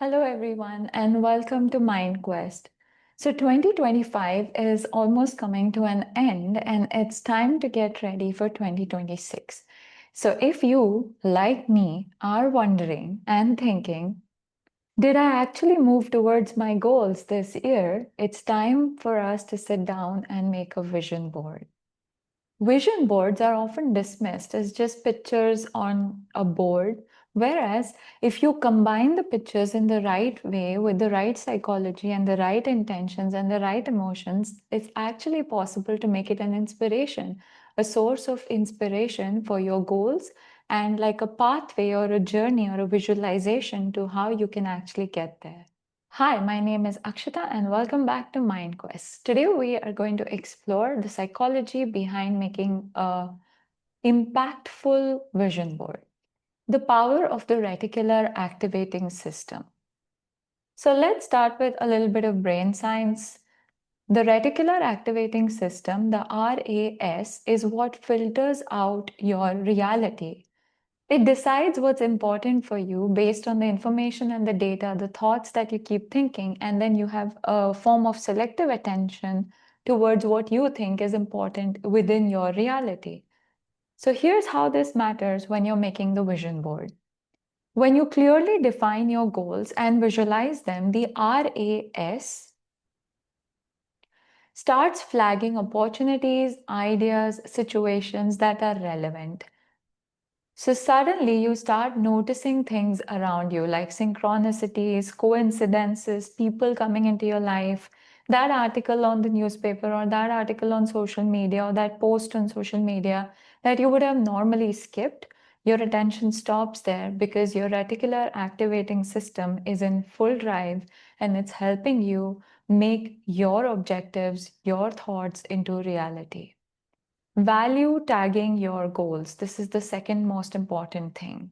Hello, everyone, and welcome to MindQuest. So, 2025 is almost coming to an end, and it's time to get ready for 2026. So, if you, like me, are wondering and thinking, did I actually move towards my goals this year? It's time for us to sit down and make a vision board. Vision boards are often dismissed as just pictures on a board, whereas if you combine the pictures in the right way with the right psychology and the right intentions and the right emotions, it's actually possible to make it an inspiration, a source of inspiration for your goals, and like a pathway or a journey or a visualization to how you can actually get there. Hi, my name is Akshita and welcome back to MindQuest. Today we are going to explore the psychology behind making a impactful vision board, the power of the reticular activating system. So let's start with a little bit of brain science. The reticular activating system, the RAS, is what filters out your reality. It decides what's important for you based on the information and the data, the thoughts that you keep thinking, and then you have a form of selective attention towards what you think is important within your reality. So here's how this matters when you're making the vision board. When you clearly define your goals and visualize them, the RAS starts flagging opportunities, ideas, situations that are relevant. So suddenly you start noticing things around you like synchronicities, coincidences, people coming into your life, that article on the newspaper or that article on social media or that post on social media that you would have normally skipped. Your attention stops there because your reticular activating system is in full drive and it's helping you make your objectives, your thoughts into reality. Value tagging your goals. This is the second most important thing.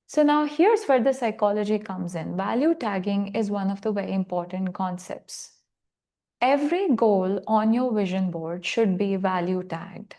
So now here's where the psychology comes in. Value tagging is one of the very important concepts. Every goal on your vision board should be value tagged.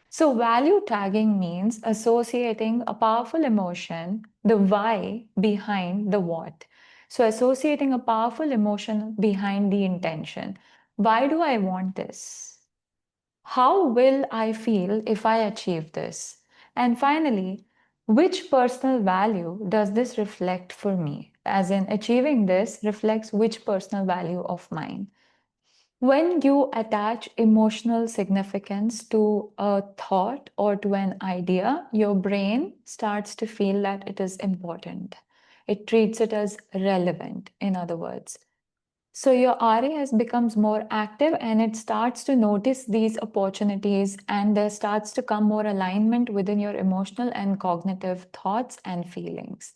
So value tagging means associating a powerful emotion, the why behind the what. So associating a powerful emotion behind the intention. Why do I want this? How will I feel if I achieve this? And finally, which personal value does this reflect for me? As in, achieving this reflects which personal value of mine. When you attach emotional significance to a thought or to an idea, your brain starts to feel that it is important. It treats it as relevant, in other words. So your RAS becomes more active and it starts to notice these opportunities, and there starts to come more alignment within your emotional and cognitive thoughts and feelings.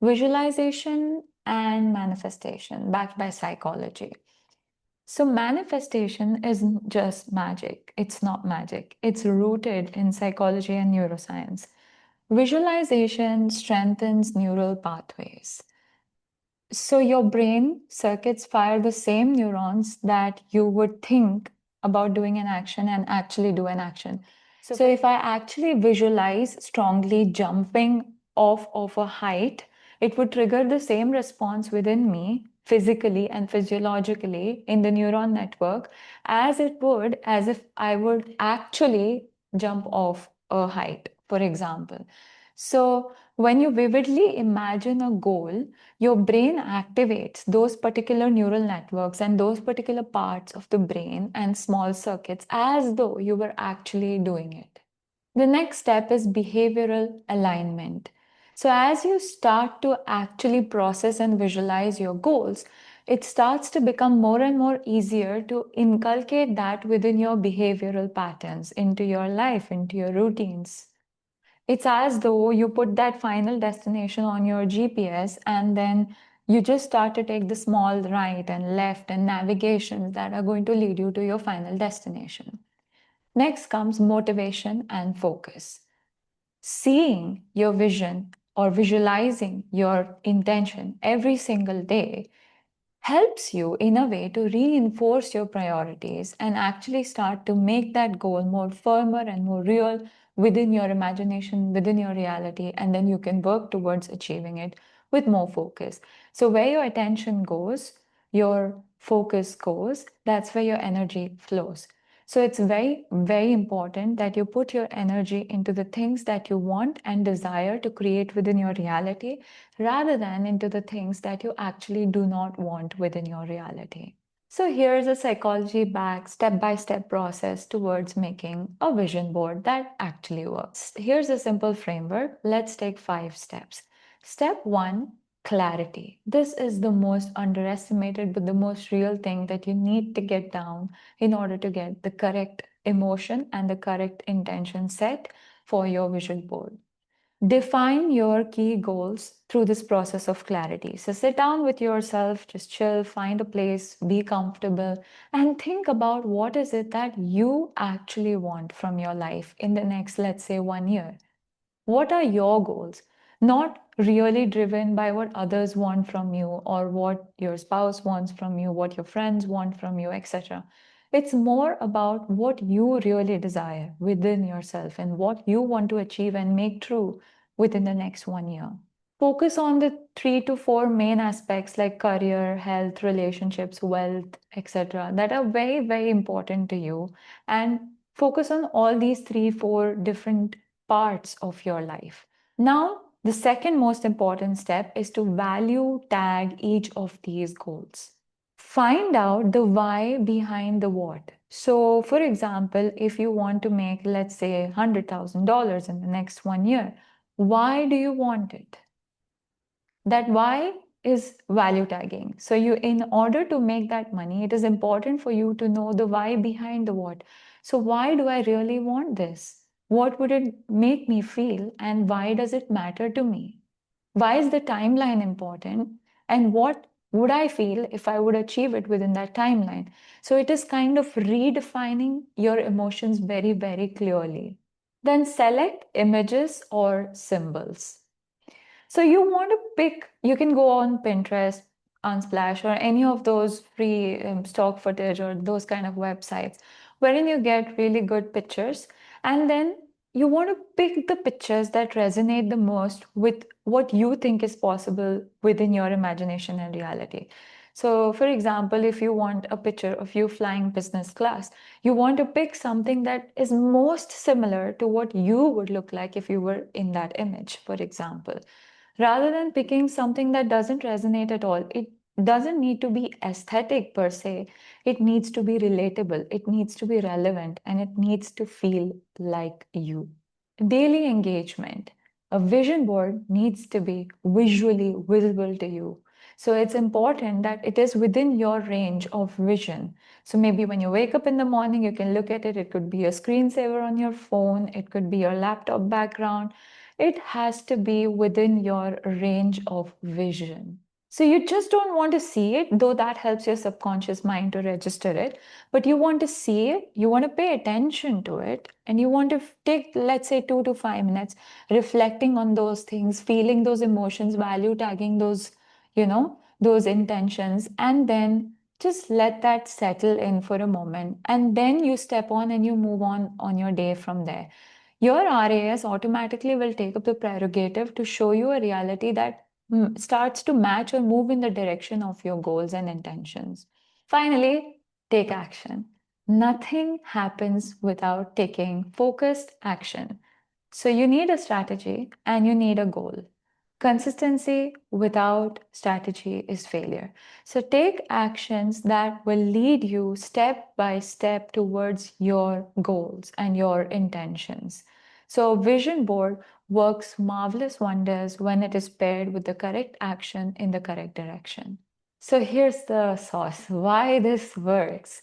Visualization and manifestation backed by psychology. So manifestation isn't just magic. It's not magic. It's rooted in psychology and neuroscience. Visualization strengthens neural pathways. So your brain circuits fire the same neurons that you would think about doing an action and actually do an action. So if I actually visualize strongly jumping off of a height, it would trigger the same response within me physically and physiologically in the neuron network as it would as if I would actually jump off a height, for example. So when you vividly imagine a goal, your brain activates those particular neural networks and those particular parts of the brain and small circuits as though you were actually doing it. The next step is behavioral alignment. So, as you start to actually process and visualize your goals, it starts to become more and more easier to inculcate that within your behavioral patterns, into your life, into your routines. It's as though you put that final destination on your GPS and then you just start to take the small right and left and navigations that are going to lead you to your final destination. Next comes motivation and focus. Seeing your vision or visualizing your intention every single day helps you in a way to reinforce your priorities and actually start to make that goal more firmer and more real, within your imagination, within your reality, and then you can work towards achieving it with more focus. So, where your attention goes, your focus goes, that's where your energy flows. So, it's very, very important that you put your energy into the things that you want and desire to create within your reality rather than into the things that you actually do not want within your reality. So here's a psychology back step-by-step process towards making a vision board that actually works. Here's a simple framework. Let's take 5 steps. Step 1, clarity. This is the most underestimated but the most real thing that you need to get down in order to get the correct emotion and the correct intention set for your vision board. Define your key goals through this process of clarity. So sit down with yourself, just chill, find a place, be comfortable, and think about what is it that you actually want from your life in the next, let's say, 1 year. What are your goals? Not really driven by what others want from you or what your spouse wants from you, what your friends want from you, etc. It's more about what you really desire within yourself and what you want to achieve and make true within the next 1 year. Focus on the 3 to 4 main aspects like career, health, relationships, wealth, etc., that are very, very important to you. And focus on all these 3, 4 different parts of your life. Now, the second most important step is to value tag each of these goals. Find out the why behind the what. So, for example, if you want to make, let's say, $100,000 in the next 1 year, why do you want it? That why is value tagging. So you, in order to make that money, it is important for you to know the why behind the what. So why do I really want this? What would it make me feel? And why does it matter to me? Why is the timeline important? And what would I feel if I would achieve it within that timeline? So it is kind of redefining your emotions very, very clearly. Then select images or symbols. So you want to pick, you can go on Pinterest, Unsplash, or any of those free stock footage or those kind of websites wherein you get really good pictures. And then you want to pick the pictures that resonate the most with what you think is possible within your imagination and reality. So, for example, if you want a picture of you flying business class, you want to pick something that is most similar to what you would look like if you were in that image, for example, rather than picking something that doesn't resonate at all. It doesn't need to be aesthetic per se. It needs to be relatable, it needs to be relevant, and it needs to feel like you. Daily engagement. A vision board needs to be visually visible to you. So it's important that it is within your range of vision. So maybe when you wake up in the morning, you can look at it. It could be a screensaver on your phone, it could be your laptop background. It has to be within your range of vision. So you just don't want to see it, though that helps your subconscious mind to register it. But you want to see it, you want to pay attention to it, and you want to take, let's say, 2 to 5 minutes reflecting on those things, feeling those emotions, value tagging those, those intentions, and then just let that settle in for a moment. And then you step on and you move on your day from there. Your RAS automatically will take up the prerogative to show you a reality that starts to match or move in the direction of your goals and intentions. Finally, take action. Nothing happens without taking focused action. So you need a strategy and you need a goal. Consistency without strategy is failure. So take actions that will lead you step by step towards your goals and your intentions. So vision board works marvelous wonders when it is paired with the correct action in the correct direction. So here's the sauce why this works.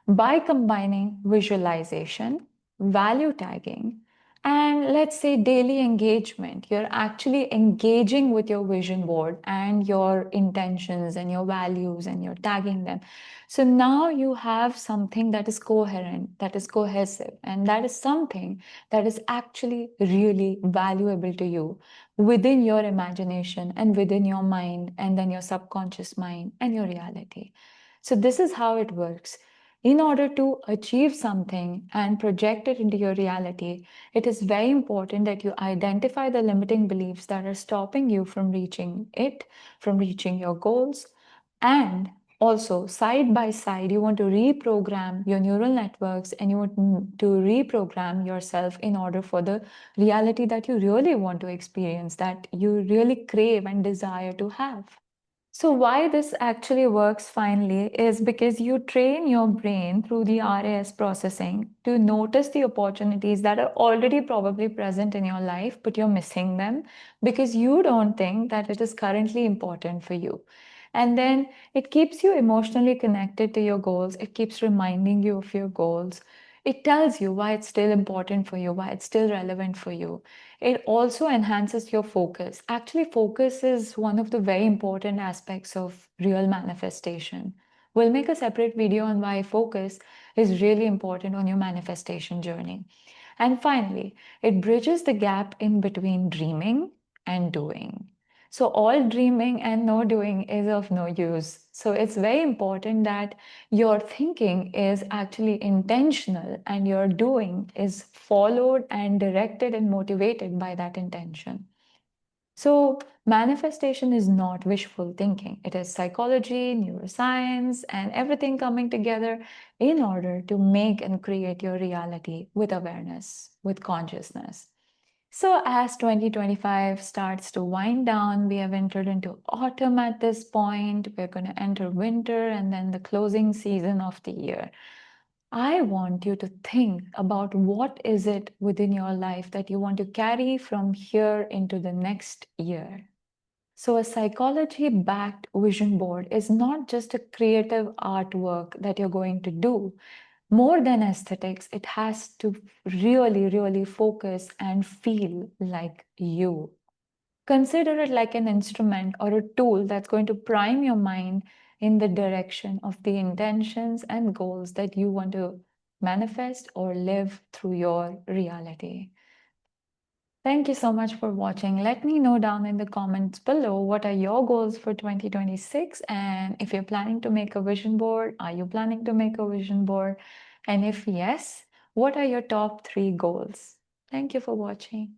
By combining visualization, value tagging, and let's say daily engagement, you're actually engaging with your vision board and your intentions and your values and you're tagging them. So now you have something that is coherent, that is cohesive, and that is something that is actually really valuable to you within your imagination and within your mind and then your subconscious mind and your reality. So this is how it works. In order to achieve something and project it into your reality, it is very important that you identify the limiting beliefs that are stopping you from reaching it, from reaching your goals. And also, side by side, you want to reprogram your neural networks and you want to reprogram yourself in order for the reality that you really want to experience, that you really crave and desire to have. So, why this actually works finally is because you train your brain through the RAS processing to notice the opportunities that are already probably present in your life, but you're missing them because you don't think that it is currently important for you. And then it keeps you emotionally connected to your goals. It keeps reminding you of your goals. It tells you why it's still important for you, why it's still relevant for you. It also enhances your focus. Actually, focus is one of the very important aspects of real manifestation. We'll make a separate video on why focus is really important on your manifestation journey. And finally, it bridges the gap in between dreaming and doing. So, all dreaming and no doing is of no use. So, it's very important that your thinking is actually intentional and your doing is followed and directed and motivated by that intention. So, manifestation is not wishful thinking. It is psychology, neuroscience, and everything coming together in order to make and create your reality with awareness, with consciousness. So, as 2025 starts to wind down, we have entered into autumn at this point. We're going to enter winter and then the closing season of the year. I want you to think about what is it within your life that you want to carry from here into the next year. So, a psychology backed vision board is not just a creative artwork that you're going to do. More than aesthetics, it has to really, really focus and feel like you. Consider it like an instrument or a tool that's going to prime your mind in the direction of the intentions and goals that you want to manifest or live through your reality. Thank you so much for watching. Let me know down in the comments below what are your goals for 2026, and if you're planning to make a vision board, are you planning to make a vision board? And if yes, what are your top 3 goals? Thank you for watching.